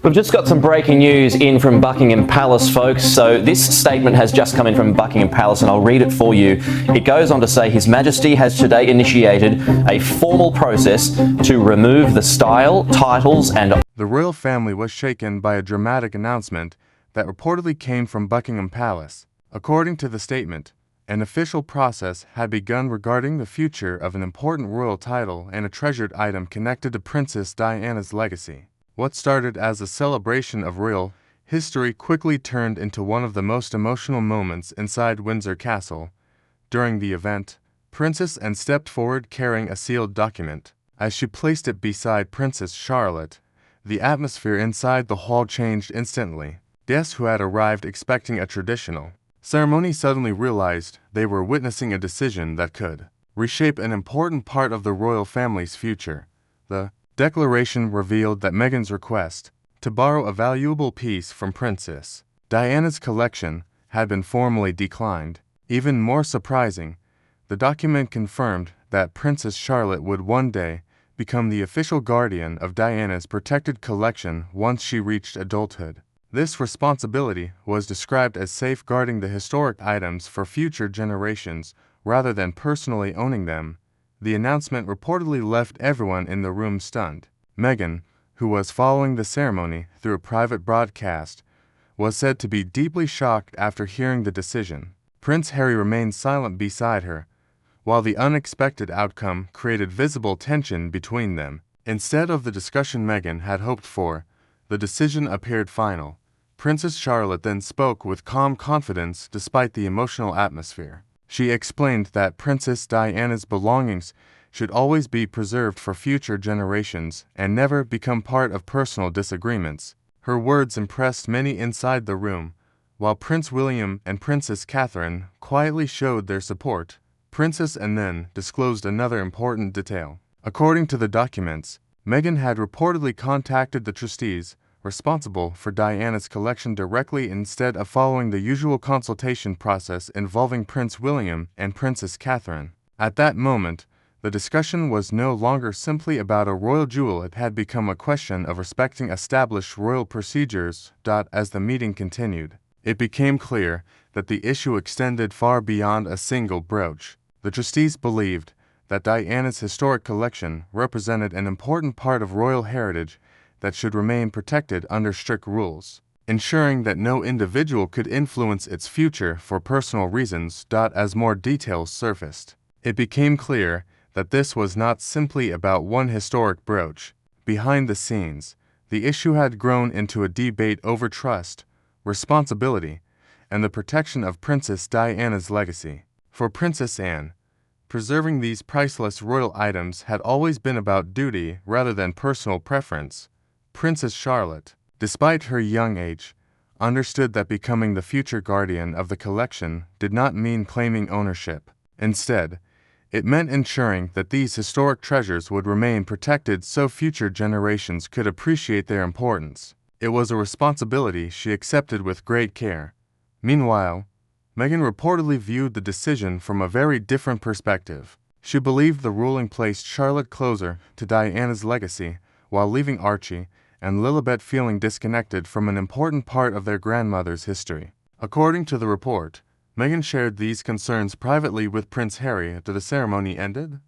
We've just got some breaking news in from Buckingham Palace, folks. So this statement has just come in from Buckingham Palace, and I'll read it for you. It goes on to say, His Majesty has today initiated a formal process to remove the style, titles and... The royal family was shaken by a dramatic announcement that reportedly came from Buckingham Palace. According to the statement, an official process had begun regarding the future of an important royal title and a treasured item connected to Princess Diana's legacy. What started as a celebration of royal history quickly turned into one of the most emotional moments inside Windsor Castle. During the event, Princess Anne stepped forward carrying a sealed document. As she placed it beside Princess Charlotte, the atmosphere inside the hall changed instantly. Guests who had arrived expecting a traditional ceremony suddenly realized they were witnessing a decision that could reshape an important part of the royal family's future. The declaration revealed that Meghan's request to borrow a valuable piece from Princess Diana's collection had been formally declined. Even more surprising, the document confirmed that Princess Charlotte would one day become the official guardian of Diana's protected collection once she reached adulthood. This responsibility was described as safeguarding the historic items for future generations rather than personally owning them. The announcement reportedly left everyone in the room stunned. Meghan, who was following the ceremony through a private broadcast, was said to be deeply shocked after hearing the decision. Prince Harry remained silent beside her, while the unexpected outcome created visible tension between them. Instead of the discussion Meghan had hoped for, the decision appeared final. Princess Charlotte then spoke with calm confidence despite the emotional atmosphere. She explained that Princess Diana's belongings should always be preserved for future generations and never become part of personal disagreements. Her words impressed many inside the room, while Prince William and Princess Catherine quietly showed their support. Princess Anne then disclosed another important detail. According to the documents, Meghan had reportedly contacted the trustees responsible for Diana's collection directly instead of following the usual consultation process involving Prince William and Princess Catherine. At that moment, the discussion was no longer simply about a royal jewel. It had become a question of respecting established royal procedures. As the meeting continued, it became clear that the issue extended far beyond a single brooch. The trustees believed that Diana's historic collection represented an important part of royal heritage that should remain protected under strict rules, ensuring that no individual could influence its future for personal reasons. As more details surfaced, it became clear that this was not simply about one historic brooch. Behind the scenes, the issue had grown into a debate over trust, responsibility, and the protection of Princess Diana's legacy. For Princess Anne, preserving these priceless royal items had always been about duty rather than personal preference. Princess Charlotte, despite her young age, understood that becoming the future guardian of the collection did not mean claiming ownership. Instead, it meant ensuring that these historic treasures would remain protected so future generations could appreciate their importance. It was a responsibility she accepted with great care. Meanwhile, Meghan reportedly viewed the decision from a very different perspective. She believed the ruling placed Charlotte closer to Diana's legacy, while leaving Archie and Lilibet feeling disconnected from an important part of their grandmother's history. According to the report, Meghan shared these concerns privately with Prince Harry after the ceremony ended.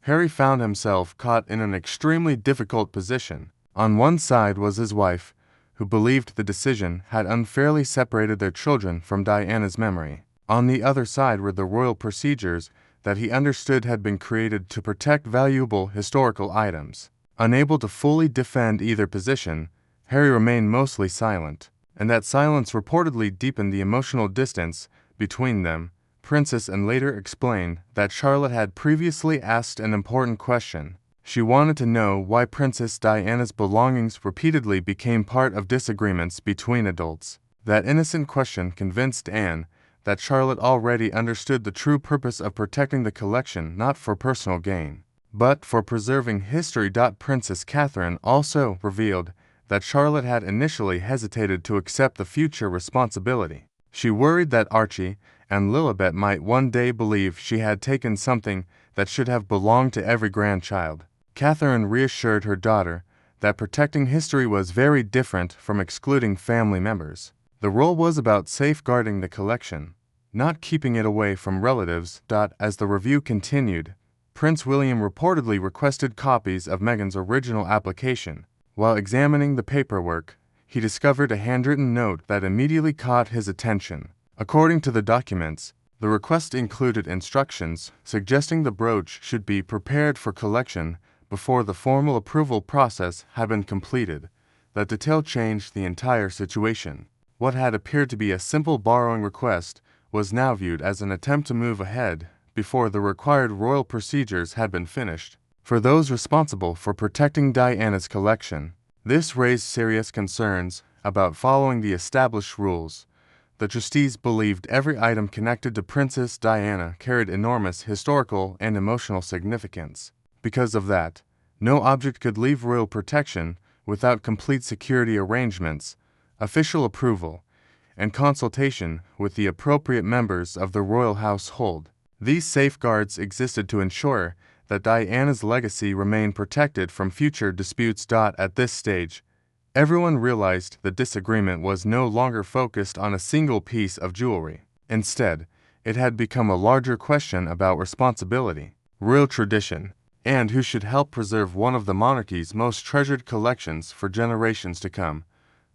Harry found himself caught in an extremely difficult position. On one side was his wife, who believed the decision had unfairly separated their children from Diana's memory. On the other side were the royal procedures that he understood had been created to protect valuable historical items. Unable to fully defend either position, Harry remained mostly silent, and that silence reportedly deepened the emotional distance between them. Princess Anne later explained that Charlotte had previously asked an important question. She wanted to know why Princess Diana's belongings repeatedly became part of disagreements between adults. That innocent question convinced Anne that Charlotte already understood the true purpose of protecting the collection, not for personal gain, but for preserving history. Princess Catherine also revealed that Charlotte had initially hesitated to accept the future responsibility. She worried that Archie and Lilibet might one day believe she had taken something that should have belonged to every grandchild. Catherine reassured her daughter that protecting history was very different from excluding family members. The rule was about safeguarding the collection, not keeping it away from relatives. As the review continued, Prince William reportedly requested copies of Meghan's original application. While examining the paperwork, he discovered a handwritten note that immediately caught his attention. According to the documents, the request included instructions suggesting the brooch should be prepared for collection before the formal approval process had been completed. That detail changed the entire situation. What had appeared to be a simple borrowing request was now viewed as an attempt to move ahead before the required royal procedures had been finished. For those responsible for protecting Diana's collection, this raised serious concerns about following the established rules. The trustees believed every item connected to Princess Diana carried enormous historical and emotional significance. Because of that, no object could leave royal protection without complete security arrangements, official approval, and consultation with the appropriate members of the royal household. These safeguards existed to ensure that Diana's legacy remained protected from future disputes. At this stage, everyone realized the disagreement was no longer focused on a single piece of jewelry. Instead, it had become a larger question about responsibility, royal tradition, and who should help preserve one of the monarchy's most treasured collections for generations to come.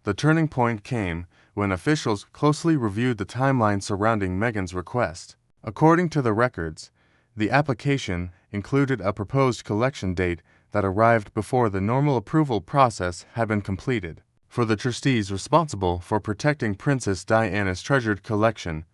The turning point came when officials closely reviewed the timeline surrounding Meghan's request. According to the records, the application included a proposed collection date that arrived before the normal approval process had been completed. For the trustees responsible for protecting Princess Diana's treasured collection,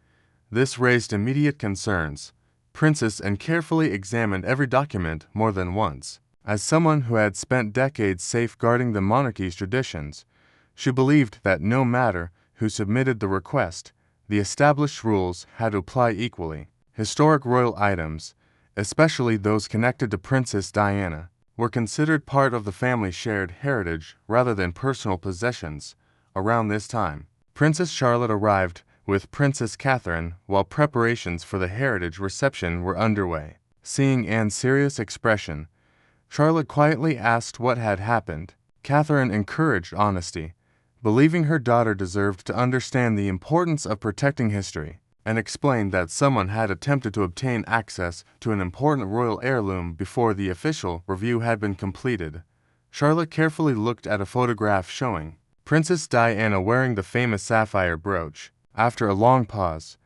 this raised immediate concerns. Princess Anne carefully examined every document more than once. As someone who had spent decades safeguarding the monarchy's traditions, she believed that no matter who submitted the request, the established rules had to apply equally. Historic royal items, especially those connected to Princess Diana, were considered part of the family's shared heritage rather than personal possessions. Around this time, Princess Charlotte arrived with Princess Catherine while preparations for the heritage reception were underway. Seeing Anne's serious expression, Charlotte quietly asked what had happened. Catherine encouraged honesty, believing her daughter deserved to understand the importance of protecting history, and explained that someone had attempted to obtain access to an important royal heirloom before the official review had been completed. Charlotte carefully looked at a photograph showing Princess Diana wearing the famous sapphire brooch. After a long pause,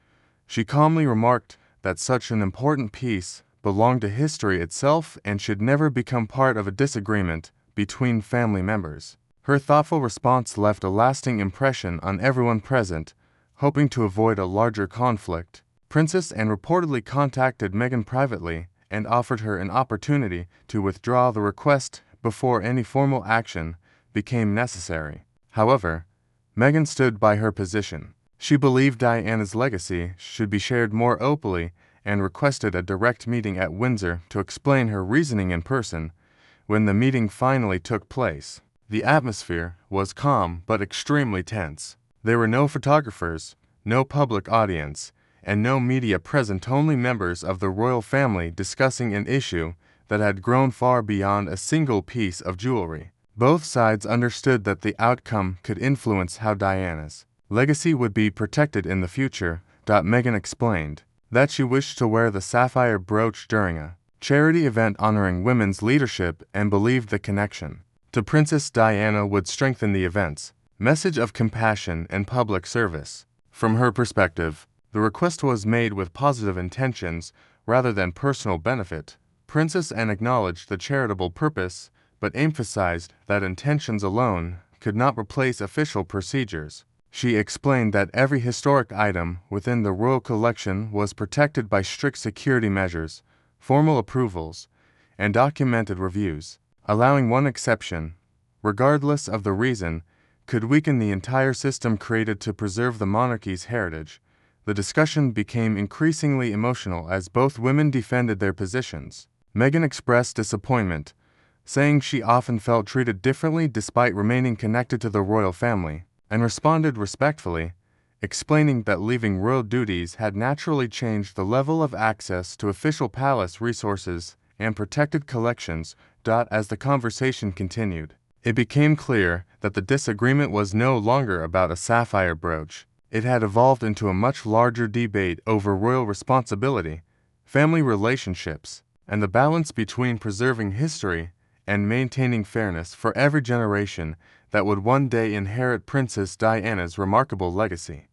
she calmly remarked that such an important piece belonged to history itself and should never become part of a disagreement between family members. Her thoughtful response left a lasting impression on everyone present. Hoping to avoid a larger conflict, Princess Anne reportedly contacted Meghan privately and offered her an opportunity to withdraw the request before any formal action became necessary. However, Meghan stood by her position. She believed Diana's legacy should be shared more openly and requested a direct meeting at Windsor to explain her reasoning in person. When the meeting finally took place, the atmosphere was calm but extremely tense. There were no photographers, no public audience, and no media present, only members of the royal family discussing an issue that had grown far beyond a single piece of jewelry. Both sides understood that the outcome could influence how Diana's legacy would be protected in the future. Meghan explained that she wished to wear the sapphire brooch during a charity event honoring women's leadership and believed the connection to Princess Diana would strengthen the event's message of compassion and public service. From her perspective, the request was made with positive intentions rather than personal benefit. Princess Anne acknowledged the charitable purpose, but emphasized that intentions alone could not replace official procedures. She explained that every historic item within the royal collection was protected by strict security measures, formal approvals, and documented reviews. Allowing one exception, regardless of the reason, could weaken the entire system created to preserve the monarchy's heritage. The discussion became increasingly emotional as both women defended their positions. Meghan expressed disappointment, saying she often felt treated differently despite remaining connected to the royal family, and responded respectfully, explaining that leaving royal duties had naturally changed the level of access to official palace resources and protected collections. As the conversation continued, It became clear that the disagreement was no longer about a sapphire brooch. It had evolved into a much larger debate over royal responsibility, family relationships, and the balance between preserving history and maintaining fairness for every generation that would one day inherit Princess Diana's remarkable legacy.